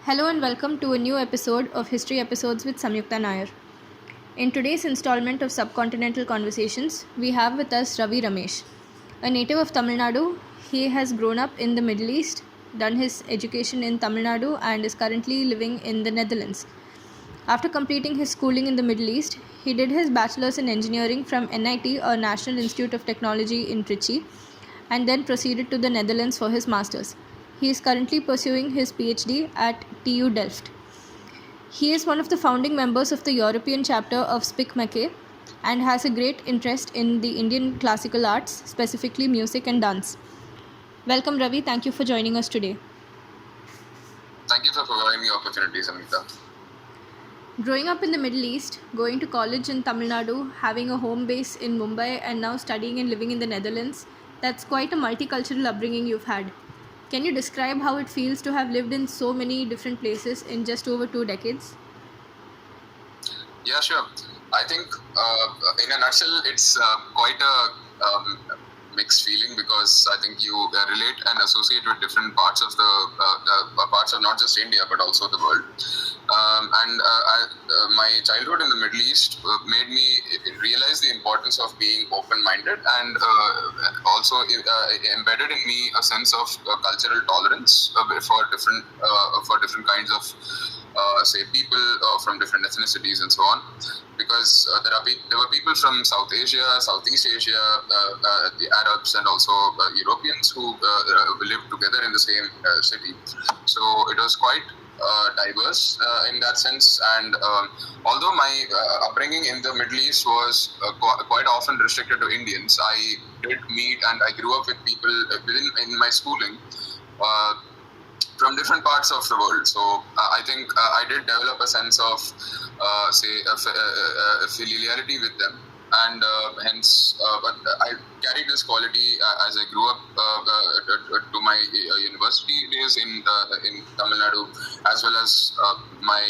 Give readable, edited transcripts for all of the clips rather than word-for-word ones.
Hello and welcome to a new episode of History Episodes with Samyukta Nair. In today's installment of Subcontinental Conversations, we have with us Ravi Ramesh. A native of Tamil Nadu, he has grown up in the Middle East, done his education in Tamil Nadu, and is currently living in the Netherlands. After completing his schooling in the Middle East, he did his bachelor's in engineering from NIT or National Institute of Technology in Trichy and then proceeded to the Netherlands for his master's. He is currently pursuing his PhD at TU Delft. He is one of the founding members of the European chapter of SPIC and has a great interest in the Indian classical arts, specifically music and dance. Welcome, Ravi. Thank you for joining us today. Thank you for providing me opportunity, Samita. Growing up in the Middle East, going to college in Tamil Nadu, having a home base in Mumbai, and now studying and living in the Netherlands, that's quite a multicultural upbringing you've had. Can you describe how it feels to have lived in so many different places in just over 2 decades? Yeah, sure. I think in a nutshell, it's quite a mixed feeling because I think you relate and associate with different parts of parts of not just India but also the world. My childhood in the Middle East made me realize the importance of being open-minded and also embedded in me a sense of cultural tolerance for different kinds of say people from different ethnicities and so on, because there were people from South Asia, Southeast Asia, the Arabs and also Europeans who lived together in the same city. So it was quite diverse in that sense, and although my upbringing in the Middle East was quite often restricted to Indians, I did meet and I grew up with people in my schooling from different parts of the world. So I think I did develop a sense of familiarity with them, and hence but I carried this quality as I grew up to my university days in Tamil Nadu, as well as my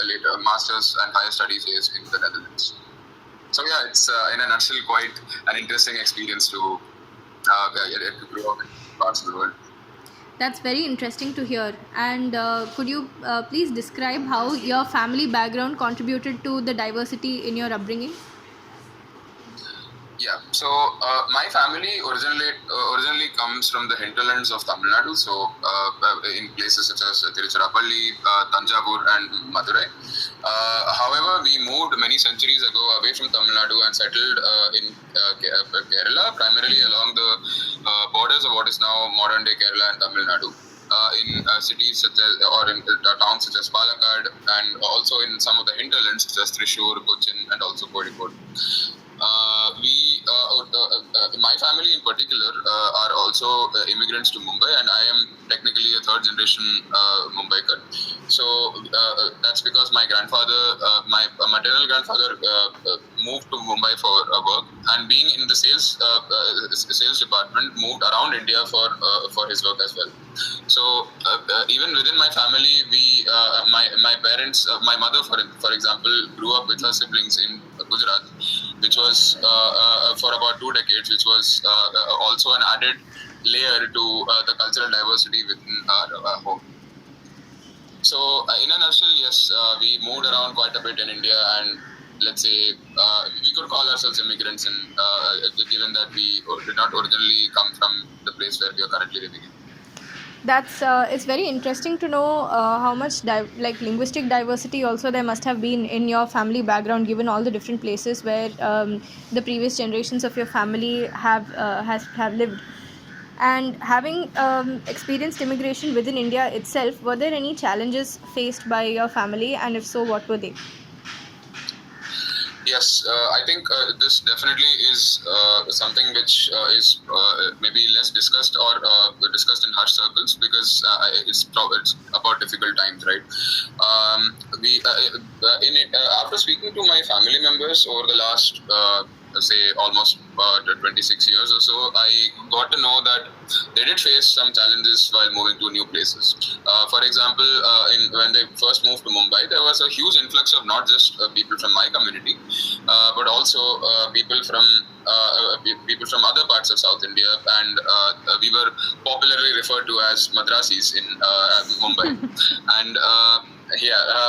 later masters and higher studies days in the Netherlands. So yeah, it's in a nutshell quite an interesting experience to grow up in parts of the world. That's very interesting to hear. And could you please describe how your family background contributed to the diversity in your upbringing? Yeah, so my family originally comes from the hinterlands of Tamil Nadu, so in places such as Tiruchirappalli, Tanjavur and Madurai. However, we moved many centuries ago away from Tamil Nadu and settled in Kerala, primarily along the borders of what is now modern day Kerala and Tamil Nadu. In cities such as, or in towns such as Palakkad, and also in some of the hinterlands such as Thrissur, Cochin and also Kozhikode. My family in particular are also immigrants to Mumbai, and I am technically a third generation Mumbaikar. So that's because my grandfather, my maternal grandfather, moved to Mumbai for work, and being in the sales department, moved around India for his work as well. So even within my family, my parents, my mother for example, grew up with her siblings in Gujarat, which was for about 2 decades, which was also an added layer to the cultural diversity within our home. So in a nutshell, yes, we moved around quite a bit in India, and let's say we could call ourselves immigrants, given that we did not originally come from the place where we are currently living in. That's it's very interesting to know how much linguistic diversity also there must have been in your family background, given all the different places where the previous generations of your family have lived. And having experienced immigration within India itself, were there any challenges faced by your family, and if so, what were they? Yes, I think this definitely is something which is maybe less discussed or discussed in hush circles, because it's about difficult times, right? After speaking to my family members over the last say almost 26 years or so, I got to know that they did face some challenges while moving to new places. For example, when they first moved to Mumbai, there was a huge influx of not just people from my community, but also people from other parts of South India, and we were popularly referred to as Madrasis in Mumbai. And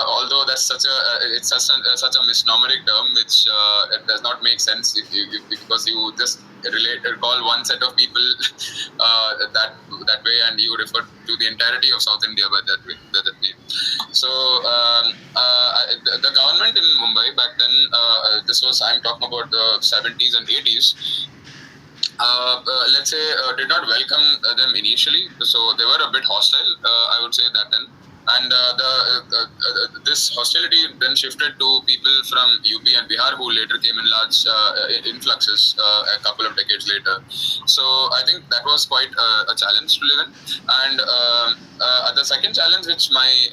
although that's such a misnomeric term, which it does not make sense because you just call one set of people that way, and you refer to the entirety of South India by that name. So the government in Mumbai back then, I'm talking about the 70s and 80s. Let's say did not welcome them initially, so they were a bit hostile, I would say that then. And this hostility then shifted to people from UP and Bihar, who later came in large influxes a couple of decades later. So I think that was quite a challenge to live in. And the second challenge which my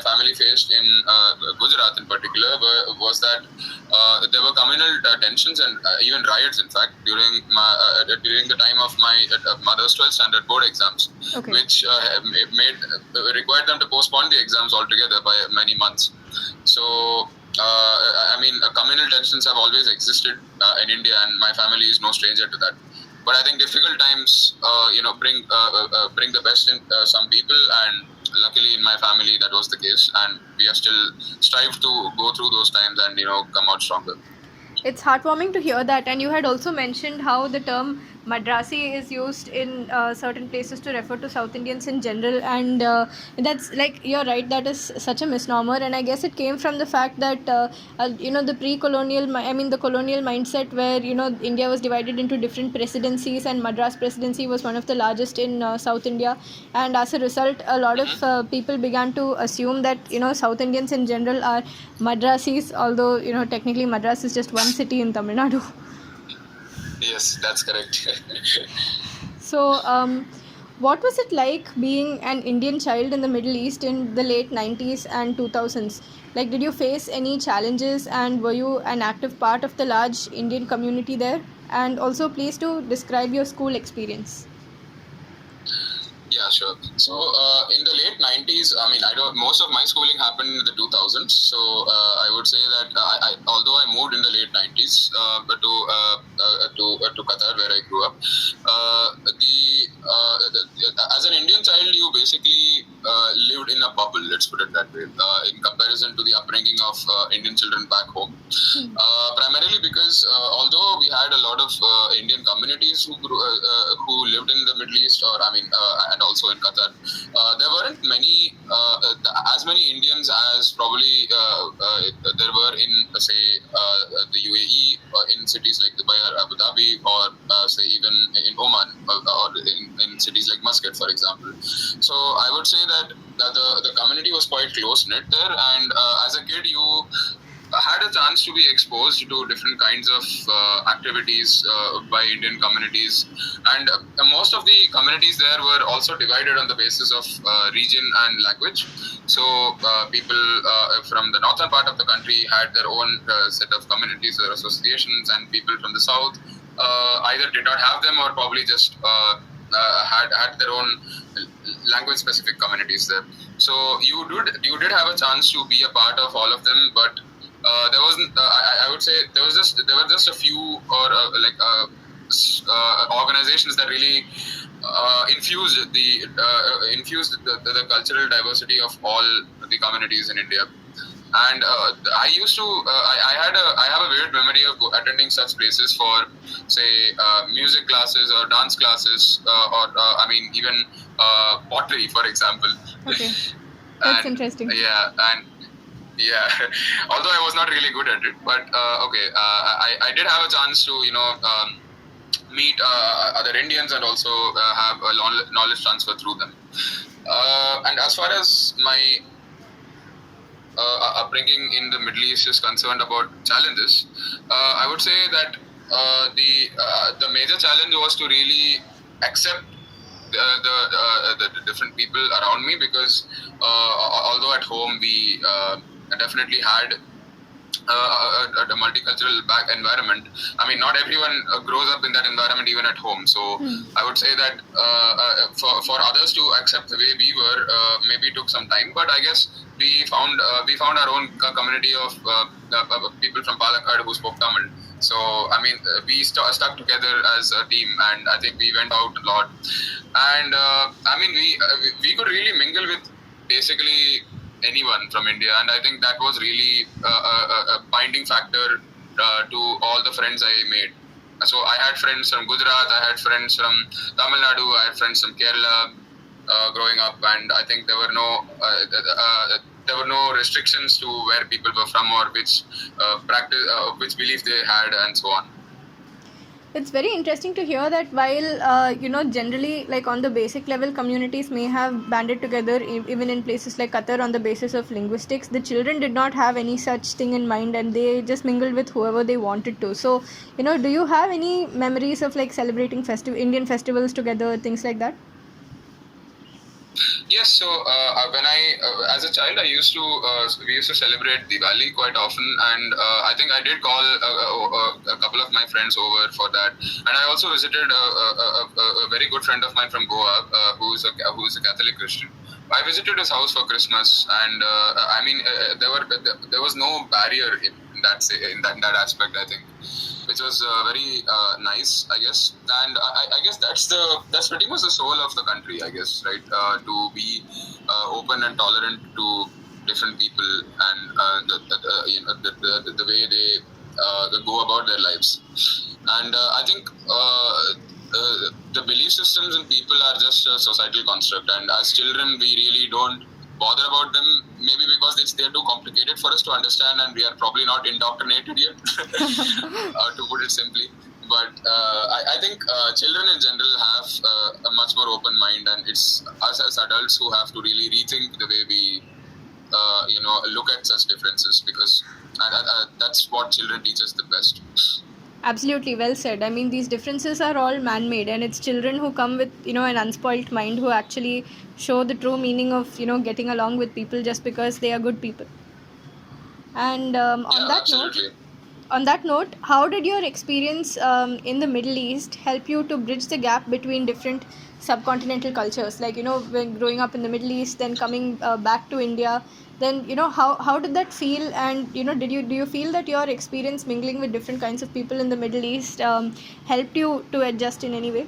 family faced in Gujarat in particular was that there were communal tensions and even riots, in fact, during the time of my mother's 12th standard board exams, Okay. which required them to postpone the exams altogether by many months. So, communal tensions have always existed in India, and my family is no stranger to that. But I think difficult times, bring the best in some people, and luckily in my family that was the case, and we have still strived to go through those times and come out stronger. It's heartwarming to hear that. And you had also mentioned how the term Madrasi is used in certain places to refer to South Indians in general, and that's like, you're right, that is such a misnomer. And I guess it came from the fact that the the colonial mindset, where India was divided into different presidencies, and Madras presidency was one of the largest in South India, and as a result, a lot of people began to assume that South Indians in general are Madrasis, although technically Madras is just one city in Tamil Nadu. Yes, that's correct. So, what was it like being an Indian child in the Middle East in the late 90s and 2000s? Like, did you face any challenges, and were you an active part of the large Indian community there? And also, please do describe your school experience. Yeah, sure. So in the late 90s, most of my schooling happened in the 2000s. So I would say that although I moved in the late 90s to Qatar, where I grew up, as an Indian child, you basically lived in a bubble, let's put it that way, in comparison to the upbringing of Indian children back home. Primarily because although we had a lot of Indian communities who lived in the Middle East, and also in Qatar, there weren't as many Indians as probably there were in, say, the UAE, in cities like Dubai or Abu Dhabi, or say even in Oman, or in cities like Muscat, for example. So I would say that the community was quite close knit there, and as a kid you had a chance to be exposed to different kinds of activities by Indian communities, and most of the communities there were also divided on the basis of region and language. So people from the northern part of the country had their own set of communities or associations, and people from the south either did not have them, or probably just had their own language specific communities there. So you did have a chance to be a part of all of them, but there wasn't. I would say there were just a few, or organizations that really infused the cultural diversity of all the communities in India. And I used to. I have a vivid memory of attending such places for, say, music classes or dance classes, even pottery, for example. Okay, that's interesting. Yeah, although I was not really good at it, but I did have a chance to meet other Indians, and also have a knowledge transfer through them. And as far as my upbringing in the Middle East is concerned about challenges, I would say that the major challenge was to really accept the different people around me, because although at home we definitely had a multicultural environment. I mean, not everyone grows up in that environment even at home. So I would say that for others to accept the way we were, maybe took some time. But I guess we found our own community of people from Palakkad who spoke Tamil. So I mean, we stuck together as a team, and I think we went out a lot. And I mean, we could really mingle with basically anyone from India, and I think that was really a binding factor to all the friends I made. So I had friends from Gujarat, I had friends from Tamil Nadu, I had friends from Kerala growing up, and I think there were no restrictions to where people were from or which which belief they had, and so on. It's very interesting to hear that while generally, like on the basic level, communities may have banded together even in places like Qatar on the basis of linguistics, the children did not have any such thing in mind, and they just mingled with whoever they wanted to. So do you have any memories of like celebrating Indian festivals together, things like that? Yes, so when as a child, we used to celebrate Diwali quite often, and I think I did call a couple of my friends over for that, and I also visited a very good friend of mine from Goa, who's a Catholic Christian. I visited his house for Christmas, and I mean, there was no barrier in that aspect, I think, which was very nice, I guess. And I guess that's pretty much the soul of the country, I guess, right? To be open and tolerant to different people, and the way they go about their lives. And I think the belief systems in people are just a societal construct, and as children we really don't bother about them, maybe because they're too complicated for us to understand, and we are probably not indoctrinated yet, to put it simply. But I think children in general have a much more open mind, and it's us as adults who have to really rethink the way we look at such differences, because that's what children teach us the best. Absolutely, well said. I mean, these differences are all man-made, and it's children who come with an unspoilt mind who actually show the true meaning of getting along with people just because they are good people. And on that note, how did your experience in the Middle East help you to bridge the gap between different subcontinental cultures? Like when growing up in the Middle East, then coming back to India, then how did that feel? And do you feel that your experience mingling with different kinds of people in the Middle East helped you to adjust in any way?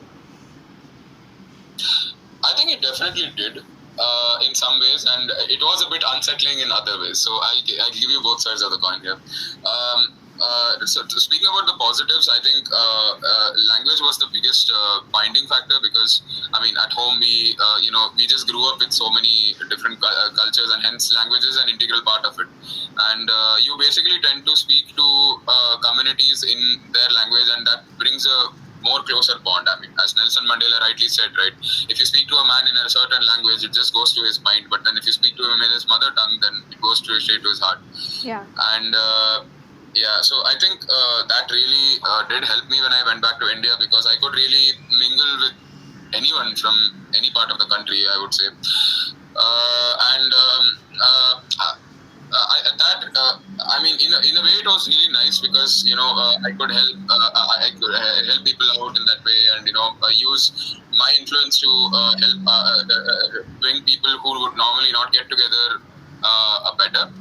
I think it definitely did in some ways, and it was a bit unsettling in other ways. So I'll give you both sides of the coin here. So speaking about the positives, I think language was the biggest binding factor, because I mean at home we just grew up with so many different cultures, and hence language is an integral part of it. And you basically tend to speak to communities in their language, and that brings a more closer bond. I mean, as Nelson Mandela rightly said, right? If you speak to a man in a certain language, it just goes to his mind. But then if you speak to him in his mother tongue, then it goes straight to his heart. Yeah. And so I think that really did help me when I went back to India, because I could really mingle with anyone from any part of the country, I would say. I mean, in a way, it was really nice, because I could help people out in that way, and use my influence to help bring people who would normally not get together better.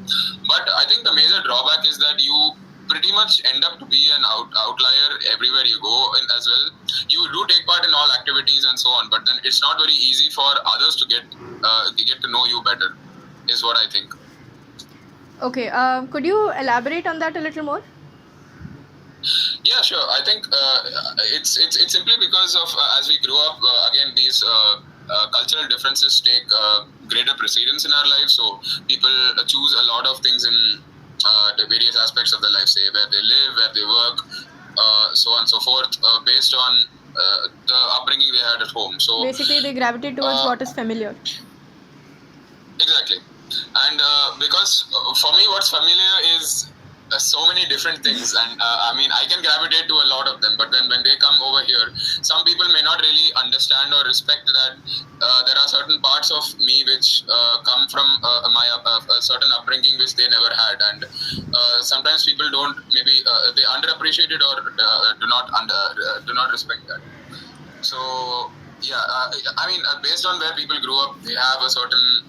But I think the major drawback is that you pretty much end up to be an outlier everywhere you go as well. You do take part in all activities and so on, but then it's not very easy for others to get to know you better, is what I think. Okay, could you elaborate on that a little more? Yeah, sure. I think it's simply because of as we grow up, again, these cultural differences take greater precedence in our lives. So people choose a lot of things in the various aspects of their life, say where they live, where they work, so on and so forth, based on the upbringing they had at home. So basically, they gravitate towards what is familiar. Exactly. And because for me, what's familiar is so many different things, and I mean, I can gravitate to a lot of them, but then when they come over here, some people may not really understand or respect that there are certain parts of me which come from my a certain upbringing which they never had, and sometimes people don't, maybe they underappreciate it, or do not respect that. So yeah, I mean, based on where people grew up, they have a certain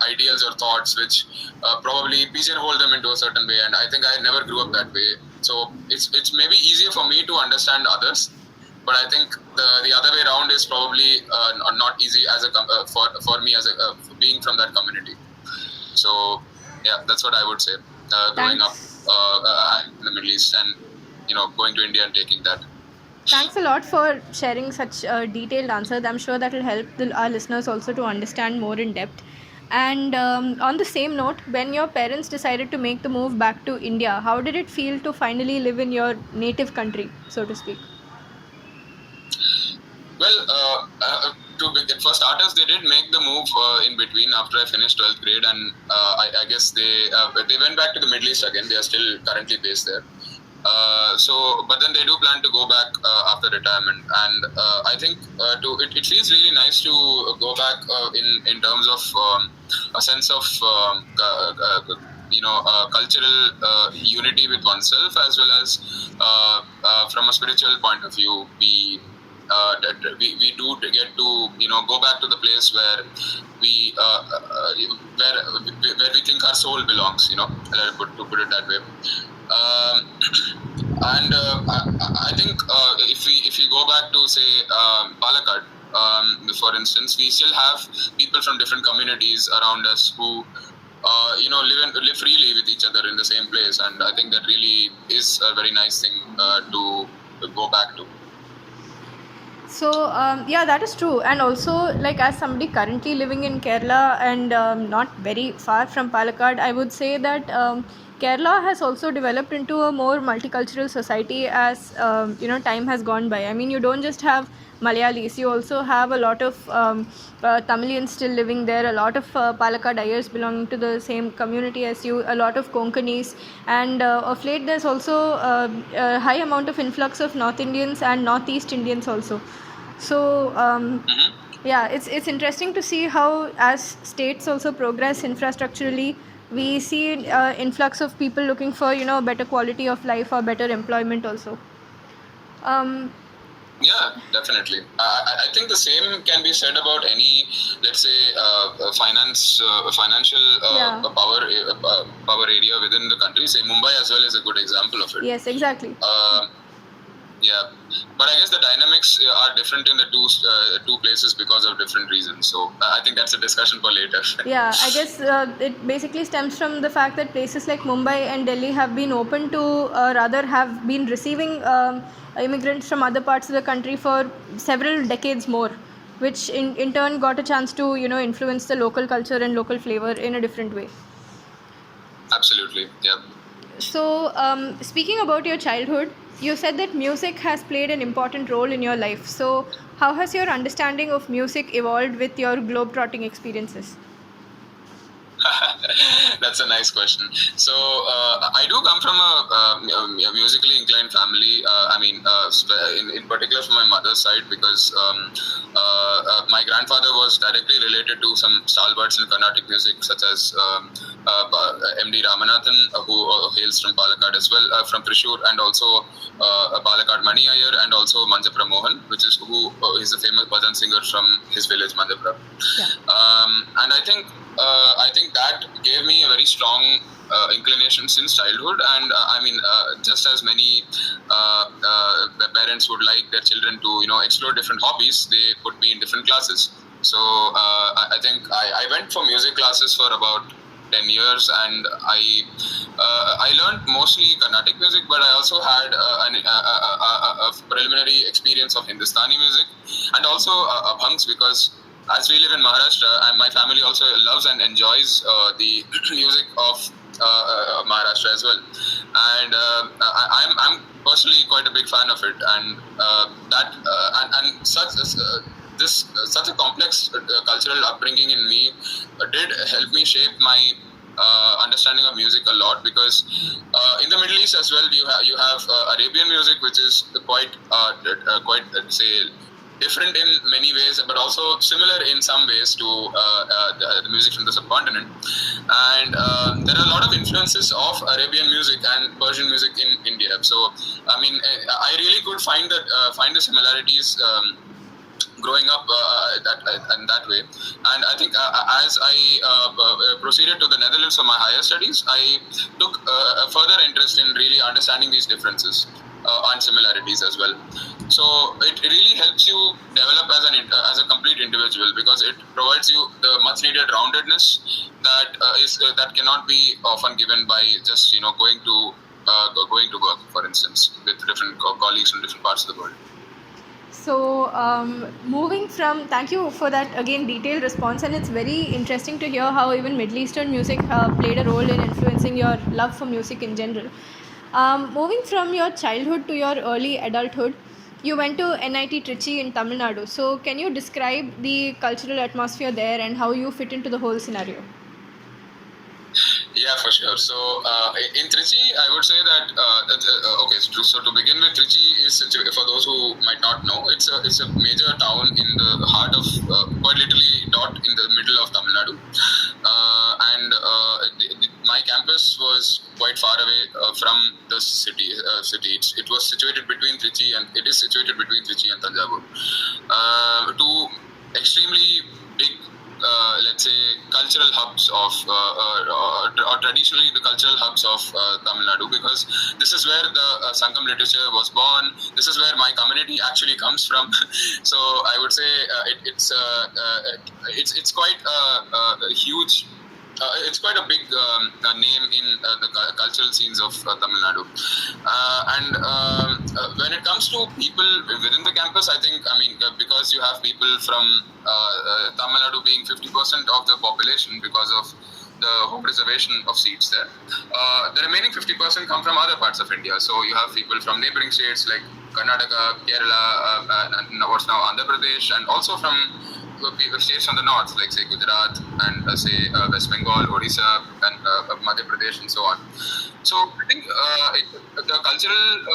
ideals or thoughts which probably pigeonhole them into a certain way, and I think I never grew up that way. So it's maybe easier for me to understand others, but I think the other way around is probably not easy as a for me as a being from that community. So yeah, that's what I would say. Growing up in the Middle East, and going to India and taking that. Thanks a lot for sharing such detailed answers. I'm sure that will help our listeners also to understand more in depth. And on the same note, when your parents decided to make the move back to India, how did it feel to finally live in your native country, so to speak? Well, for starters, they did make the move in between after I finished 12th grade, and I guess they went back to the Middle East again. They are still currently based there. But then they do plan to go back after retirement, and I think it feels really nice to go back in terms of a sense of cultural unity with oneself, as well as from a spiritual point of view. We do get to go back to the place where we where we think our soul belongs. To put it that way. And I think if we go back to say Palakkad, for instance, we still have people from different communities around us who live freely with each other in the same place, and I think that really is a very nice thing to go back to. So yeah, that is true. And also, like, as somebody currently living in Kerala and not very far from Palakkad, I would say that Kerala has also developed into a more multicultural society as time has gone by. I mean, you don't just have Malayalis, you also have a lot of Tamilians still living there, a lot of Palakkadayars belonging to the same community as you, a lot of Konkanis, and of late there's also a high amount of influx of North Indians and Northeast Indians also. So yeah, it's interesting to see how, as states also progress infrastructurally, we see influx of people looking for better quality of life or better employment also. Yeah, definitely. I think the same can be said about any, let's say, financial power area within the country. Say Mumbai as well is a good example of it. Yes, exactly. Yeah, but I guess the dynamics are different in the two places because of different reasons. So I think that's a discussion for later. Yeah, I guess it basically stems from the fact that places like Mumbai and Delhi have been open to, rather have been receiving immigrants from other parts of the country for several decades more, which in turn got a chance to influence the local culture and local flavor in a different way. Absolutely, yeah. So speaking about your childhood, you said that music has played an important role in your life. So how has your understanding of music evolved with your globe-trotting experiences? That's a nice question. So I do come from a musically inclined family. In particular from my mother's side, because my grandfather was directly related to some stalwarts in Carnatic music, such as M.D. Ramanathan, who hails from Palakkad as well, from Thrissur, and also Palakkad Mani Iyer, and also Manjapra Mohan, who is a famous bhajan singer from his village Manjapra. Yeah. And I think that gave me a very strong inclination since childhood, and just as many parents would like their children to explore different hobbies, they put me in different classes. So I think I went for music classes for about 10 years, and I learned mostly Carnatic music, but I also had a preliminary experience of Hindustani music, and also abhangs, because as we live in Maharashtra, and my family also loves and enjoys the music of Maharashtra as well, and I'm personally quite a big fan of it, and such a complex cultural upbringing in me did help me shape my understanding of music a lot, because in the Middle East as well, you have Arabian music, which is quite say different in many ways, but also similar in some ways to the music from the subcontinent. And there are a lot of influences of Arabian music and Persian music in India. So, I mean, I really could find the similarities. Growing up in that way. And I think as I proceeded to the Netherlands for my higher studies, I took a further interest in really understanding these differences and similarities as well. So it really helps you develop as a complete individual, because it provides you the much needed roundedness that cannot be often given by just going to work, for instance, with different colleagues from different parts of the world. So, thank you for that again detailed response, and it's very interesting to hear how even Middle Eastern music played a role in influencing your love for music in general. Moving from your childhood to your early adulthood, you went to NIT Trichy in Tamil Nadu. So, can you describe the cultural atmosphere there and how you fit into the whole scenario? Yeah, for sure. So in Trichy, I would say that okay. So to begin with, Trichy is, for those who might not know, it's a major town in the heart of quite literally dot in the middle of Tamil Nadu, and my campus was quite far away from the city. It was situated between Trichy and it is situated between Trichy and Tanjavur. Two extremely big, let's say, cultural hubs of, or traditionally the cultural hubs of Tamil Nadu, because this is where the Sangam literature was born. This is where my community actually comes from. So I would say it's quite a huge. It's quite a big name in the cultural scenes of Tamil Nadu. When it comes to people within the campus, I think, because you have people from Tamil Nadu being 50% of the population because of the home reservation of seats there. The remaining 50% come from other parts of India. So you have people from neighboring states like Karnataka, Kerala, and what's now Andhra Pradesh, and also from states from the north, like say Gujarat and West Bengal, Odisha, and Madhya Pradesh, and so on. So I think the cultural,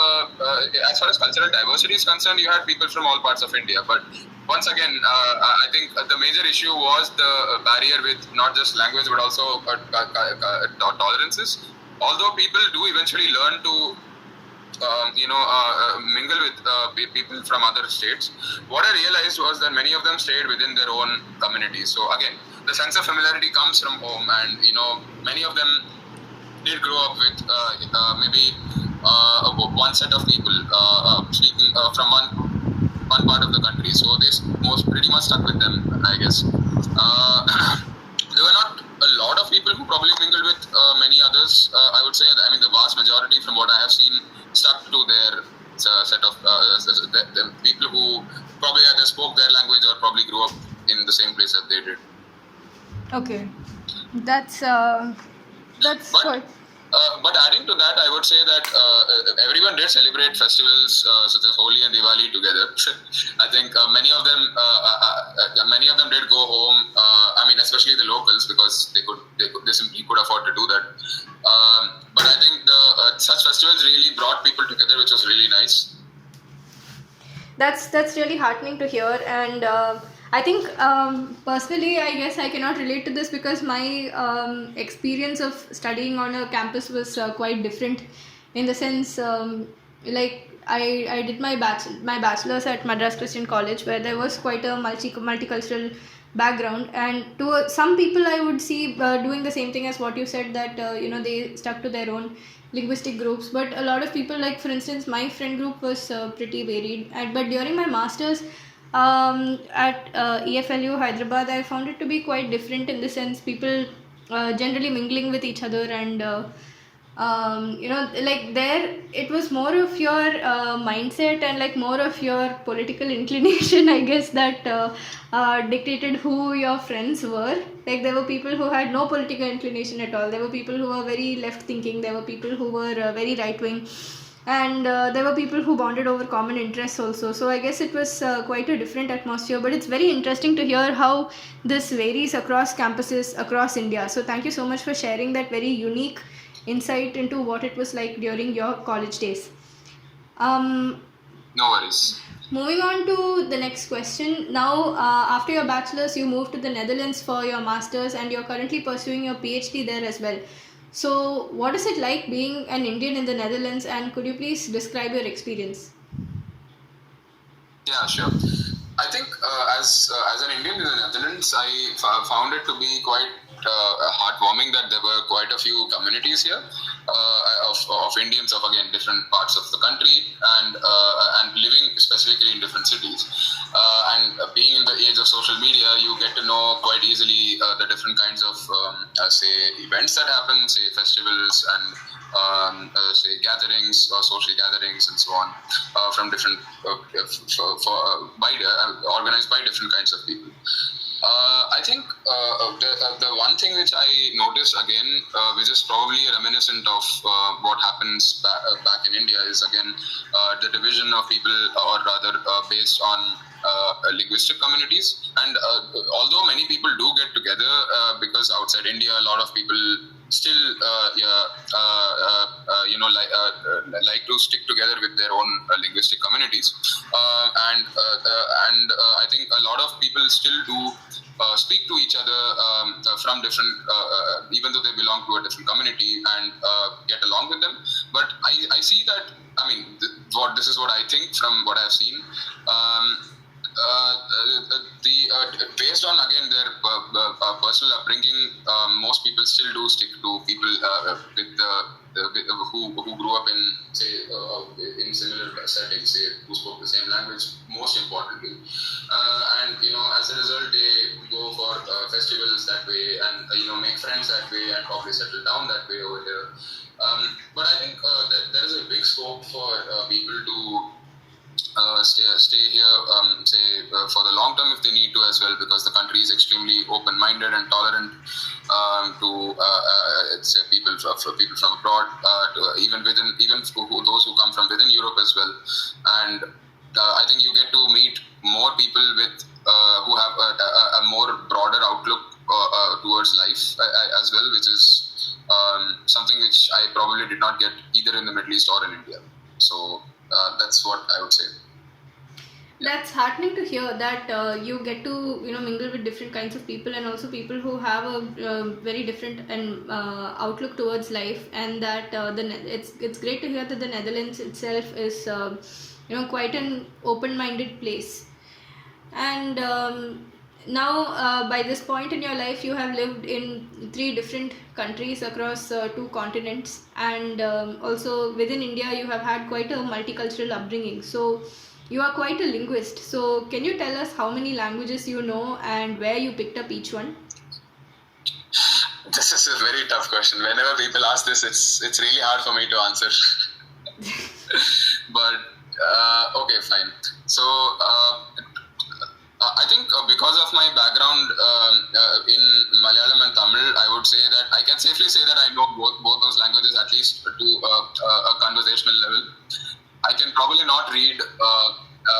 as far as cultural diversity is concerned, you had people from all parts of India. But once again, I think the major issue was the barrier with not just language but also tolerances. Although people do eventually learn to mingle with people from other states, what I realized was that many of them stayed within their own communities. So again, the sense of familiarity comes from home, and many of them did grow up with maybe one set of people speaking from one part of the country. So they pretty much stuck with them, I guess. There were not a lot of people who probably mingled with many others. I would say that, the vast majority, from what I have seen, stuck to their set of the people who probably either spoke their language or probably grew up in the same place that they did. Okay, that's quite. But adding to that, I would say that everyone did celebrate festivals such as Holi and Diwali together. I think many of them did go home. Especially the locals, because they simply could afford to do that. But I think such festivals really brought people together, which was really nice. That's really heartening to hear, and I think personally, I guess I cannot relate to this because my experience of studying on a campus was quite different, in the sense like I did my bachelor's at Madras Christian College, where there was quite a multicultural background, and to some people I would see doing the same thing as what you said, that they stuck to their own linguistic groups. But a lot of people, like for instance my friend group, was pretty varied. But during my masters at EFLU Hyderabad, I found it to be quite different, in the sense people generally mingling with each other, and like there it was more of your mindset and like more of your political inclination, I guess, that dictated who your friends were. Like there were people who had no political inclination at all. There were people who were very left thinking. There were people who were very right wing. and there were people who bonded over common interests also. So I guess it was quite a different atmosphere, but it's very interesting to hear how this varies across campuses across India. So thank you so much for sharing that very unique insight into what it was like during your college days. No worries. Moving on to the next question. Now, after your bachelor's, you moved to the Netherlands for your master's, and you're currently pursuing your PhD there as well. So, what is it like being an Indian in the Netherlands, and could you please describe your experience? Yeah, sure. I think as an Indian in the Netherlands, I found it to be quite heartwarming that there were quite a few communities here of Indians of again different parts of the country and living specifically in different cities. And being in the age of social media, you get to know quite easily the different kinds of say events that happen, say festivals and say gatherings or social gatherings and so on from different organized by different kinds of people. I think the one thing which I noticed again, which is probably reminiscent of what happens back in India, is again the division of people, or rather based on linguistic communities. And although many people do get together, because outside India, a lot of people still like to stick together with their own linguistic communities, and I think a lot of people still do speak to each other from different, even though they belong to a different community, and get along with them. But I see that, I mean, this is what I think from what I've seen. Based on again their personal upbringing, most people still do stick to people who grew up in, say, in similar settings, say, who spoke the same language, most importantly, and as a result they go for festivals that way, and make friends that way, and probably settle down that way over here. But I think there is a big scope for people to stay here, for the long term if they need to as well, because the country is extremely open-minded and tolerant to say people from abroad, even those who come from within Europe as well. And I think you get to meet more people with who have a more broader outlook towards life as well, which is something which I probably did not get either in the Middle East or in India. So that's what I would say. That's heartening to hear that you get to mingle with different kinds of people, and also people who have a very different and outlook towards life, and that it's great to hear that the Netherlands itself is quite an open-minded place. And now by this point in your life, you have lived in 3 different countries across 2 continents, and also within India you have had quite a multicultural upbringing. So you are quite a linguist. So can you tell us how many languages you know and where you picked up each one? This is a very tough question. Whenever people ask this, it's really hard for me to answer. But okay, fine. So I think because of my background in Malayalam and Tamil, I would say that I can safely say that I know both those languages, at least to a conversational level. I can probably not read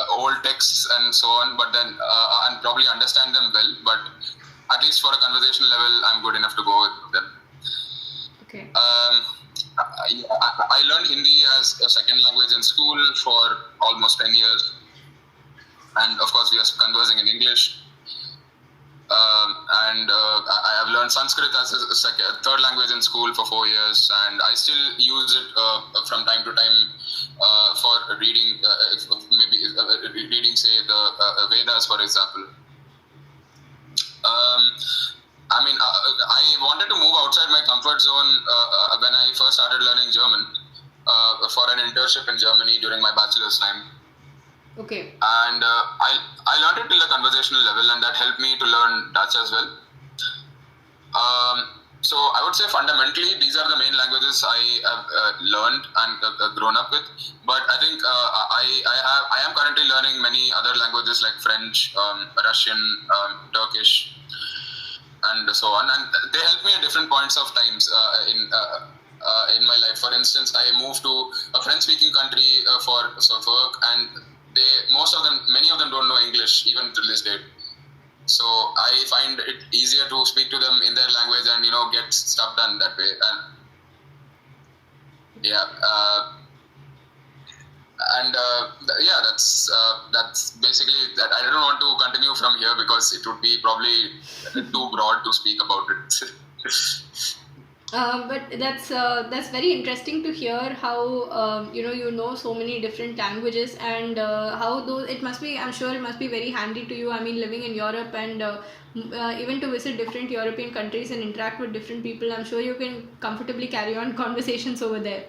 old texts and so on, but then and probably understand them well. But at least for a conversational level, I'm good enough to go with them. Okay. I learned Hindi as a second language in school for almost 10 years. And of course, we are conversing in English. And I have learned Sanskrit as a third language in school for 4 years. And I still use it from time to time for reading, reading, say, the Vedas, for example. I wanted to move outside my comfort zone when I first started learning German for an internship in Germany during my bachelor's time. Okay. And I learned it till a conversational level, and that helped me to learn Dutch as well. So I would say fundamentally these are the main languages I have learned and grown up with. But I think I am currently learning many other languages like French, Russian, Turkish, and so on. And they help me at different points of times in my life. For instance, I moved to a French-speaking country for work, and many of them don't know English even till this day. So I find it easier to speak to them in their language and get stuff done that way. And yeah, that's basically that. I don't want to continue from here because it would be probably too broad to speak about it. But that's very interesting to hear how you know so many different languages, and how those it must be. I'm sure it must be very handy to you. I mean, living in Europe and even to visit different European countries and interact with different people. I'm sure you can comfortably carry on conversations over there.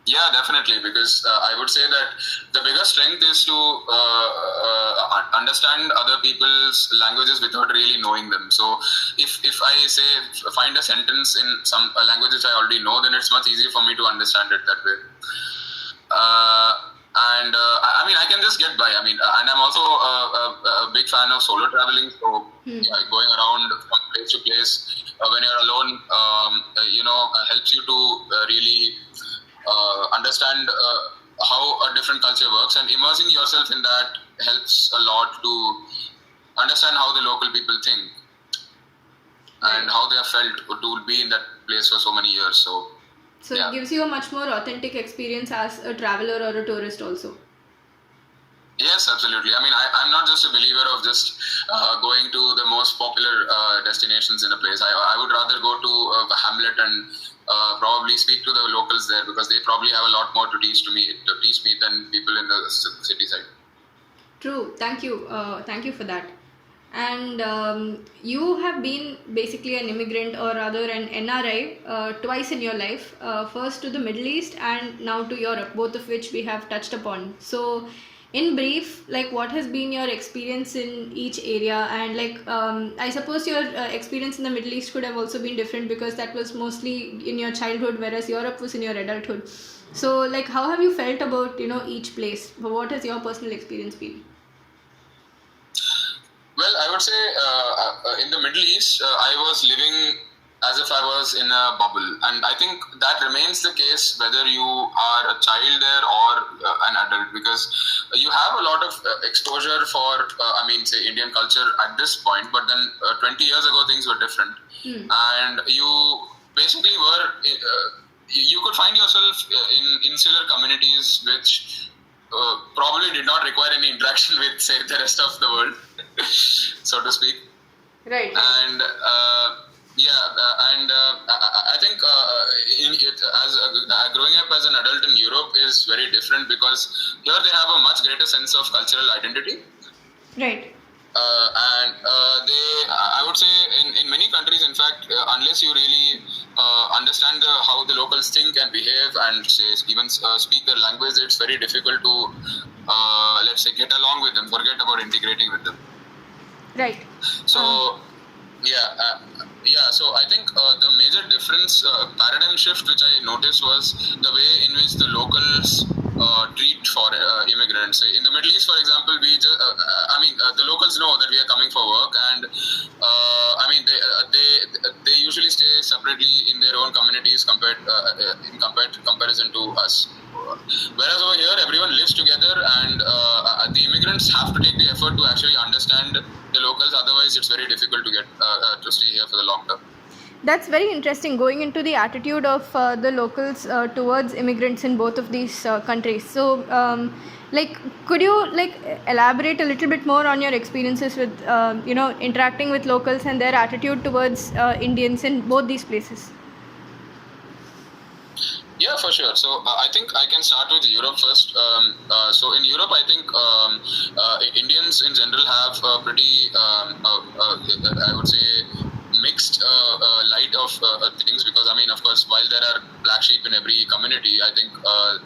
Yeah, definitely, because I would say that the biggest strength is to understand other people's languages without really knowing them. So if I say find a sentence in some language which I already know, then it's much easier for me to understand it that way. I mean, I can just get by. I mean, and I'm also a big fan of solo traveling. So yeah, going around from place to place when you're alone, helps you to really understand how a different culture works, and immersing yourself in that helps a lot to understand how the local people think and how they have felt to be in that place for so many years. So yeah. It gives you a much more authentic experience as a traveler or a tourist also. Yes, absolutely. I mean, I'm not just a believer of just going to the most popular destinations in a place. I would rather go to Hamlet and probably speak to the locals there, because they probably have a lot more to teach me than people in the city side. True. Thank you. Thank you for that. And you have been basically an immigrant, or rather an NRI, twice in your life. First to the Middle East and now to Europe, both of which we have touched upon. So, in brief, like, what has been your experience in each area? And I suppose your experience in the Middle East could have also been different, because that was mostly in your childhood, whereas Europe was in your adulthood. So, like, how have you felt about each place? What has your personal experience been? Well, I would say in the Middle East, I was living as if I was in a bubble, and I think that remains the case whether you are a child there or an adult, because you have a lot of exposure for, say Indian culture at this point, but then 20 years ago things were different, and you basically were, you could find yourself in insular communities which probably did not require any interaction with, say, the rest of the world, so to speak. Right. And I think growing up as an adult in Europe is very different, because here they have a much greater sense of cultural identity. Right. I would say in many countries, in fact, unless you really understand how the locals think and behave and even speak their language, it's very difficult to, let's say, get along with them, forget about integrating with them. Right. So, so I think the major difference, paradigm shift, which I noticed was the way in which the locals treat for immigrants. In the Middle East, for example, the locals know that we are coming for work, and they usually stay separately in their own communities in comparison to us. Whereas over here, everyone lives together, and the immigrants have to take the effort to actually understand the locals. Otherwise, it's very difficult to get to stay here for the long term. That's very interesting, going into the attitude of the locals towards immigrants in both of these countries. So, could you elaborate a little bit more on your experiences with interacting with locals and their attitude towards Indians in both these places? Yeah, for sure. So I think I can start with Europe first. So in Europe, I think Indians in general have a pretty, I would say, mixed light of things, because of course, while there are black sheep in every community, I think a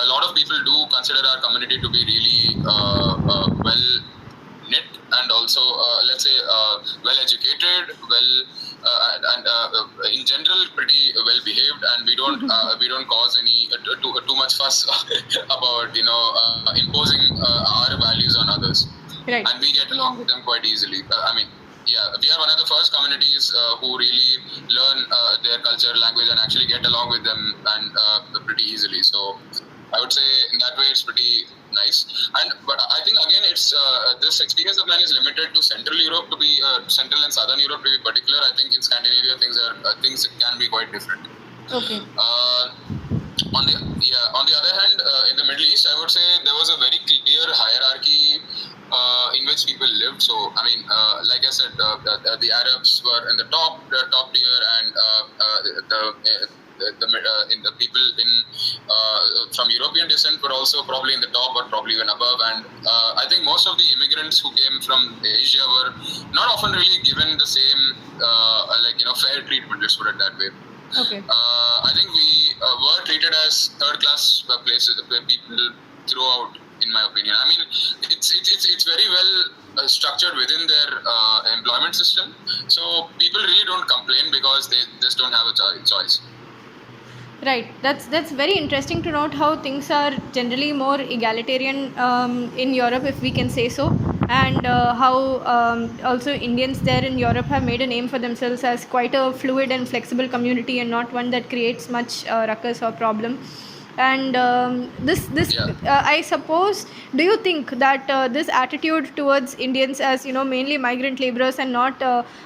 lot of people do consider our community to be really well knit, and also let's say well educated, and in general pretty well behaved, and we don't cause any too much fuss about imposing our values on others. Right. And we get along with them quite easily. we are one of the first communities who really learn their culture, language, and actually get along with them and pretty easily. So I would say in that way it's pretty nice. But I think again it's this experience of mine is limited to Central Europe to be Central and Southern Europe to be particular. I think in Scandinavia things can be quite different. Okay. On the other hand, in the Middle East, I would say there was a very clear hierarchy in which people lived. So, I mean, like I said, the Arabs were in the top tier, and the people from European descent were also probably in the top or probably even above. And I think most of the immigrants who came from Asia were not often really given the same fair treatment. Let's put it that way. Okay. I think we were treated as third-class people throughout, in my opinion. I mean, it's very well structured within their employment system. So people really don't complain because they just don't have a choice. Right. That's very interesting to note how things are generally more egalitarian in Europe, if we can say so, and how also Indians there in Europe have made a name for themselves as quite a fluid and flexible community, and not one that creates much ruckus or problem. And I suppose, do you think that this attitude towards Indians as mainly migrant laborers and not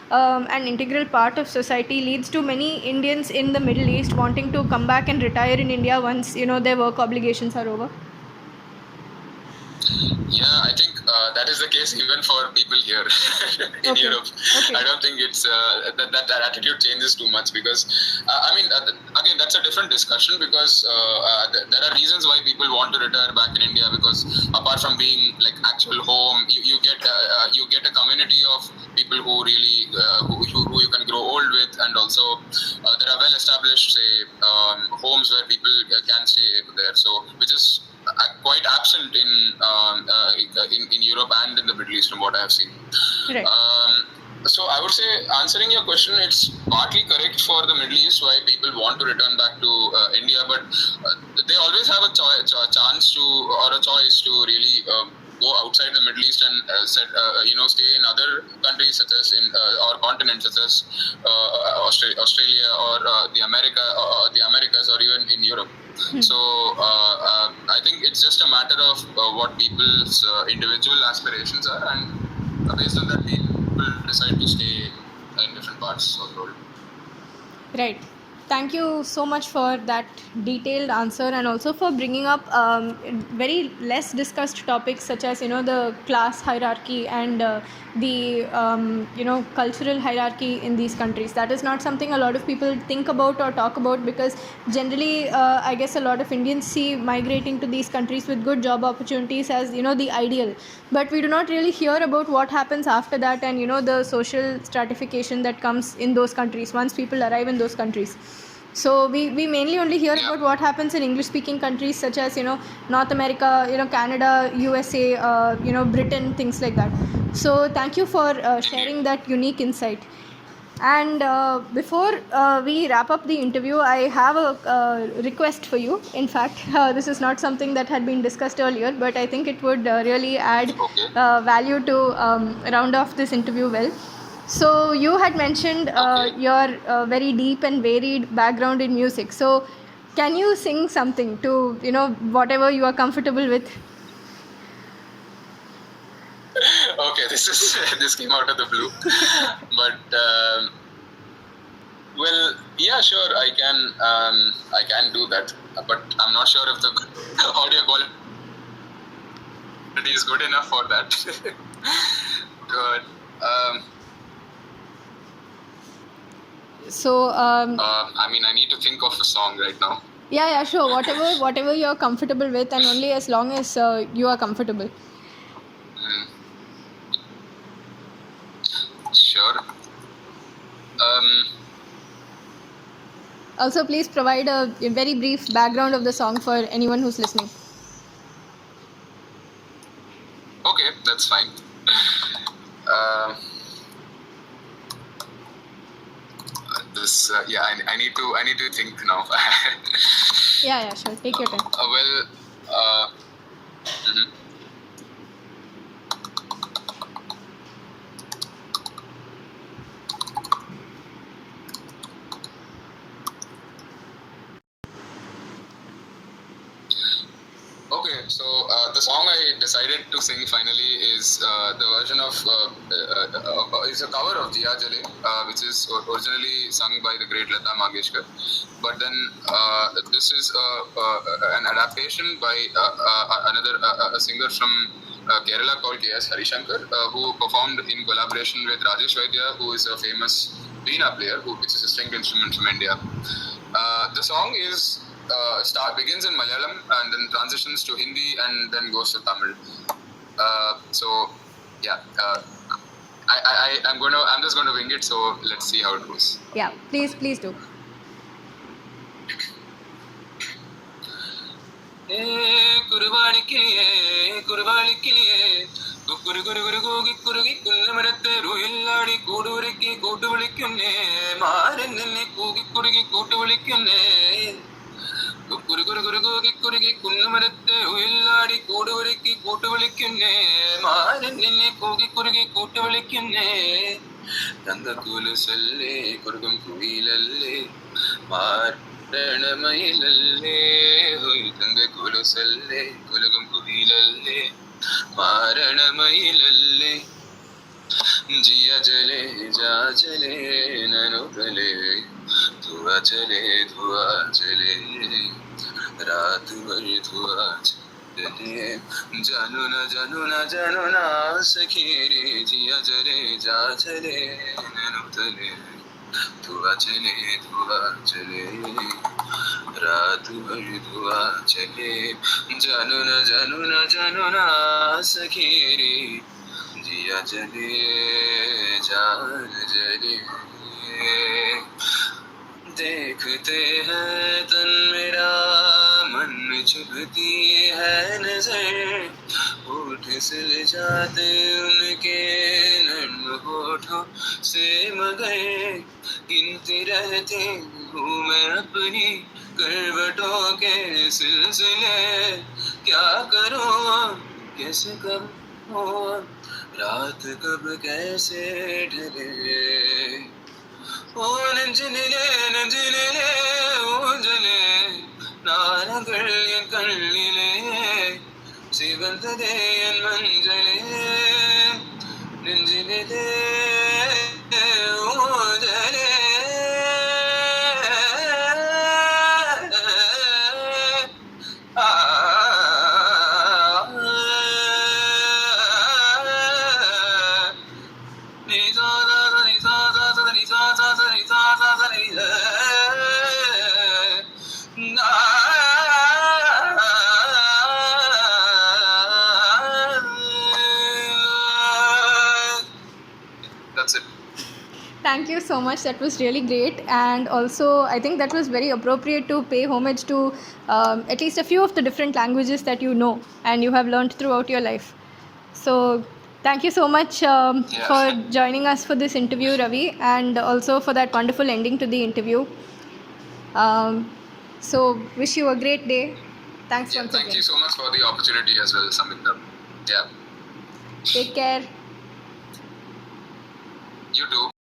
an integral part of society leads to many Indians in the Middle East wanting to come back and retire in India once their work obligations are over? Yeah, I think that is the case even for people here in Okay. Europe. Okay. I don't think it's that attitude changes too much because again that's a different discussion because there are reasons why people want to retire back in India, because apart from being like actual home, you get a community of people who really who you can grow old with, and also there are well established homes where people can stay there. So which is quite absent in Europe and in the Middle East from what I have seen. Right. So I would say, answering your question, it's partly correct for the Middle East why people want to return back to India, but they always have a chance to, or a choice to really go outside the Middle East and stay in other countries such as or continents such as Australia or the Americas or even in Europe. So I think it's just a matter of what people's individual aspirations are, and based on that people decide to stay in different parts of the world. Right. Thank you so much for that detailed answer, and also for bringing up very less discussed topics such as the class hierarchy and the cultural hierarchy in these countries. That is not something a lot of people think about or talk about, because generally I guess a lot of Indians see migrating to these countries with good job opportunities as the ideal, but we do not really hear about what happens after that, and the social stratification that comes in those countries once people arrive in those countries. So we mainly only hear about what happens in English speaking countries such as North America, Canada, USA, Britain, things like that. So thank you for sharing that unique insight. And before we wrap up the interview, I have a request for you. In fact, this is not something that had been discussed earlier, but I think it would really add value to round off this interview well. So you had mentioned your very deep and varied background in music. So can you sing something to whatever you are comfortable with? Okay, this came out of the blue, but well, yeah, sure, I can do that, but I'm not sure if the audio quality is good enough for that. Good. So I need to think of a song right now. Yeah, sure. Whatever you're comfortable with, and only as long as you are comfortable. Sure. Also, please provide a very brief background of the song for anyone who's listening. Okay, that's fine. I need to think now. Yeah, sure. Take your time. So the song I decided to sing finally is the version of is a cover of Jiya Jale, which is originally sung by the great Lata Mangeshkar. But then this is an adaptation by a singer from Kerala called K.S. Harishankar, who performed in collaboration with Rajesh Vaidya, who is a famous veena player, which is a stringed instrument from India. The song is begins in Malayalam and then transitions to Hindi and then goes to Tamil. So yeah, I'm just going to wing it. So let's see how it goes. Yeah, please do. കുക്കുരു കുരു കുരു കൂകി കുറുകി കുല്ലുമരത്തെ റുയില്ലാടി കൂടുവിളിക്ക് കൂട്ടുവിളിക്കുന്നേ മാരൻ നിന്നെ കൂകി കുറുകി കൂട്ടുവിളിക്കുന്നേ കുക്കുരു കുരു കുരു കൂകി കുറുകി കുല്ലുമരത്തെ ഉയില്ലാടി കൂടുവിളിക്ക് കൂട്ടുവിളിക്കുന്നേ മാരൻ നിന്നെ കൂകി കുറുകി കൂട്ടുവിളിക്കുന്നേ തങ്കക്കുലുസല്ലേ കുറുകും കുയിലല്ലേ മാരണമയിലല്ലേ തങ്കക്കുലുസല്ലേ കുലുകും കുയിലല്ലേ മാരണമയിലല്ലേ जिया जले जा चले ननु गले धुआ चले रात भर धुआ चले जानू ना सखी रे जिया जले जा चले ननु गले धुआ चले रात भर धुआ चले जानू ना सखी रे जिया जले देखते हैं तन मेरा मन चुभती है नजर होठ सिल जाते उनके नर्म होठों से मगर गिनती रहती हूँ मैं अपनी करवटों के सिलसिले क्या करूँ कैसे करूँ रात कब कैसे ढले ओ नंजनिले ഊജലെ നാനകളിൽ കണ്ണിലെ ശിവന്തതേയൻ മഞ്ചലെ നെഞ്ചിലെ ഊജലെ That's it. Thank you so much. That was really great, and also I think that was very appropriate to pay homage to at least a few of the different languages that you know and you have learned throughout your life. So thank you so much for joining us for this interview, Ravi, and also for that wonderful ending to the interview. So wish you a great day. Thanks once again. Thank you so much for the opportunity as well, Samita. Yeah. Take care. You too.